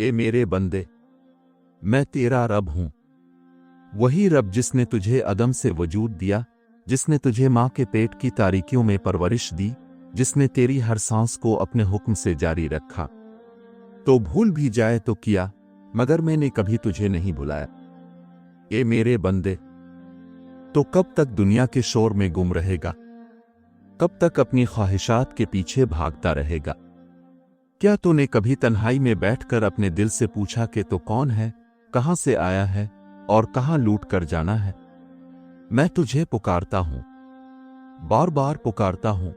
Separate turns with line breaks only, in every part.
اے میرے بندے، میں تیرا رب ہوں، وہی رب جس نے تجھے عدم سے وجود دیا، جس نے تجھے ماں کے پیٹ کی تاریکیوں میں پرورش دی، جس نے تیری ہر سانس کو اپنے حکم سے جاری رکھا۔ تو بھول بھی جائے تو کیا، مگر میں نے کبھی تجھے نہیں بھلایا۔ اے میرے بندے، تو کب تک دنیا کے شور میں گم رہے گا؟ کب تک اپنی خواہشات کے پیچھے بھاگتا رہے گا؟ کیا تو نے کبھی تنہائی میں بیٹھ کر اپنے دل سے پوچھا کہ تو کون ہے، کہاں سے آیا ہے اور کہاں لوٹ کر جانا ہے؟ میں تجھے پکارتا ہوں، بار بار پکارتا ہوں،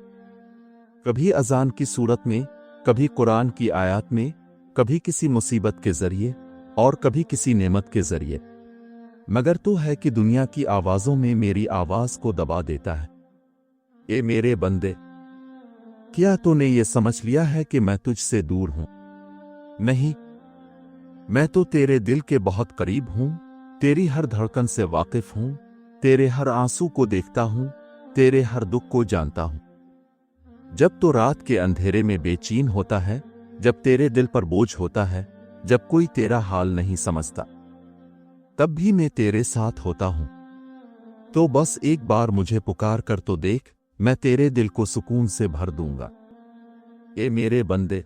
کبھی اذان کی صورت میں، کبھی قرآن کی آیات میں، کبھی کسی مصیبت کے ذریعے اور کبھی کسی نعمت کے ذریعے، مگر تو ہے کہ دنیا کی آوازوں میں میری آواز کو دبا دیتا ہے۔ اے میرے بندے، کیا تو نے یہ سمجھ لیا ہے کہ میں تجھ سے دور ہوں؟ نہیں، میں تو تیرے دل کے بہت قریب ہوں، تیری ہر دھڑکن سے واقف ہوں، تیرے ہر آنسو کو دیکھتا ہوں، تیرے ہر دکھ کو جانتا ہوں۔ جب تو رات کے اندھیرے میں بے چین ہوتا ہے، جب تیرے دل پر بوجھ ہوتا ہے، جب کوئی تیرا حال نہیں سمجھتا، تب بھی میں تیرے ساتھ ہوتا ہوں۔ تو بس ایک بار مجھے پکار کر تو دیکھ، میں تیرے دل کو سکون سے بھر دوں گا۔ اے میرے بندے،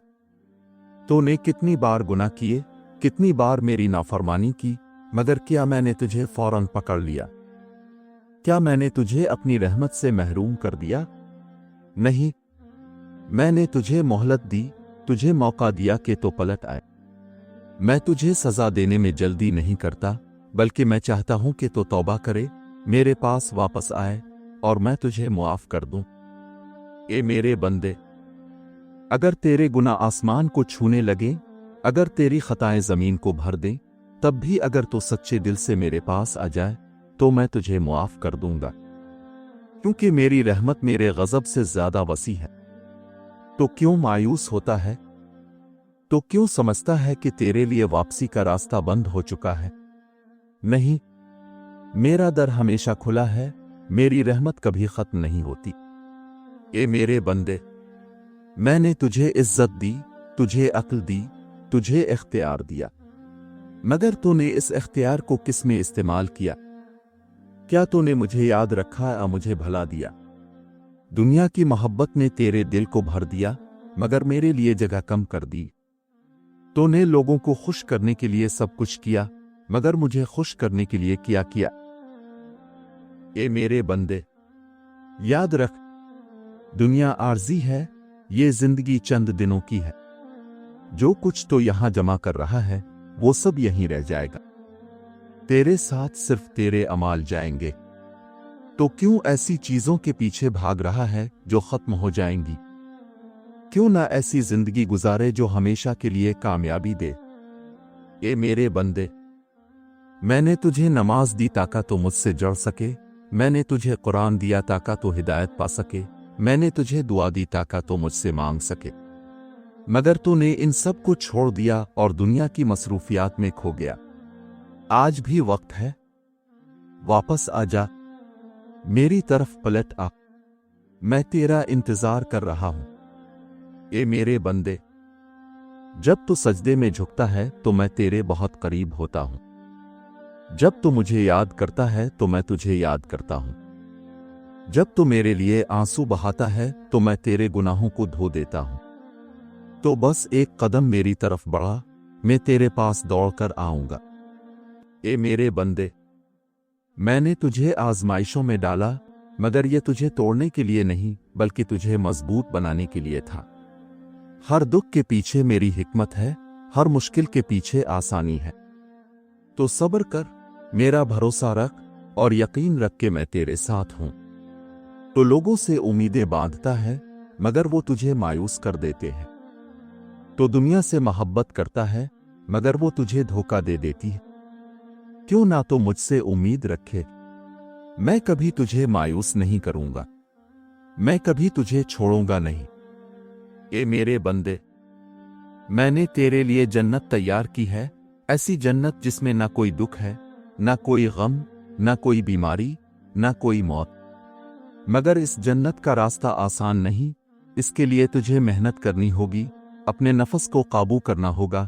تو نے کتنی بار گناہ کیے، کتنی بار میری نافرمانی کی، مگر کیا میں نے تجھے فوراً پکڑ لیا؟ کیا میں نے تجھے اپنی رحمت سے محروم کر دیا؟ نہیں، میں نے تجھے مہلت دی، تجھے موقع دیا کہ تو پلٹ آئے۔ میں تجھے سزا دینے میں جلدی نہیں کرتا، بلکہ میں چاہتا ہوں کہ تو توبہ کرے، میرے پاس واپس آئے اور میں تجھے معاف کر دوں۔ اے میرے بندے، اگر تیرے گناہ آسمان کو چھونے لگیں، اگر تیری خطائیں زمین کو بھر دیں، تب بھی اگر تو سچے دل سے میرے پاس آ جائے تو میں تجھے معاف کر دوں گا، کیونکہ میری رحمت میرے غضب سے زیادہ وسیع ہے۔ تو کیوں مایوس ہوتا ہے؟ تو کیوں سمجھتا ہے کہ تیرے لیے واپسی کا راستہ بند ہو چکا ہے؟ نہیں، میرا در ہمیشہ کھلا ہے، میری رحمت کبھی ختم نہیں ہوتی۔ اے میرے بندے، میں نے تجھے عزت دی، تجھے عقل دی، تجھے اختیار دیا، مگر تو نے اس اختیار کو کس میں استعمال کیا؟ کیا تو نے مجھے یاد رکھا یا مجھے بھلا دیا؟ دنیا کی محبت نے تیرے دل کو بھر دیا، مگر میرے لیے جگہ کم کر دی۔ تو نے لوگوں کو خوش کرنے کے لیے سب کچھ کیا، مگر مجھے خوش کرنے کے لیے کیا کیا؟ اے میرے بندے، یاد رکھ، دنیا عارضی ہے، یہ زندگی چند دنوں کی ہے، جو کچھ تو یہاں جمع کر رہا ہے وہ سب یہیں رہ جائے گا، تیرے ساتھ صرف تیرے اعمال جائیں گے۔ تو کیوں ایسی چیزوں کے پیچھے بھاگ رہا ہے جو ختم ہو جائیں گی؟ کیوں نہ ایسی زندگی گزارے جو ہمیشہ کے لیے کامیابی دے؟ اے میرے بندے، میں نے تجھے نماز دی تاکہ تو مجھ سے جڑ سکے، میں نے تجھے قرآن دیا تاکہ تو ہدایت پا سکے، میں نے تجھے دعا دی تاکہ تو مجھ سے مانگ سکے، مگر تو نے ان سب کو چھوڑ دیا اور دنیا کی مصروفیات میں کھو گیا۔ آج بھی وقت ہے، واپس آ جا، میری طرف پلٹ آ، میں تیرا انتظار کر رہا ہوں۔ اے میرے بندے، جب تو سجدے میں جھکتا ہے تو میں تیرے بہت قریب ہوتا ہوں، جب تو مجھے یاد کرتا ہے تو میں تجھے یاد کرتا ہوں، جب تو میرے لیے آنسو بہاتا ہے تو میں تیرے گناہوں کو دھو دیتا ہوں۔ تو بس ایک قدم میری طرف بڑھا، میں تیرے پاس دوڑ کر آؤں گا۔ اے میرے بندے، میں نے تجھے آزمائشوں میں ڈالا، مگر یہ تجھے توڑنے کے لیے نہیں بلکہ تجھے مضبوط بنانے کے لیے تھا۔ ہر دکھ کے پیچھے میری حکمت ہے، ہر مشکل کے پیچھے آسانی ہے۔ تو صبر کر، میرا بھروسہ رکھ اور یقین رکھ کہ میں تیرے ساتھ ہوں۔ تو لوگوں سے امیدیں باندھتا ہے، مگر وہ تجھے مایوس کر دیتے ہیں۔ تو دنیا سے محبت کرتا ہے، مگر وہ تجھے دھوکہ دے دیتی ہے۔ کیوں نہ تو مجھ سے امید رکھے، میں کبھی تجھے مایوس نہیں کروں گا، میں کبھی تجھے چھوڑوں گا نہیں۔ اے میرے بندے، میں نے تیرے لیے جنت تیار کی ہے، ایسی جنت جس میں نہ کوئی دکھ ہے، نہ کوئی غم، نہ کوئی بیماری، نہ کوئی موت۔ مگر اس جنت کا راستہ آسان نہیں، اس کے لیے تجھے محنت کرنی ہوگی، اپنے نفس کو قابو کرنا ہوگا،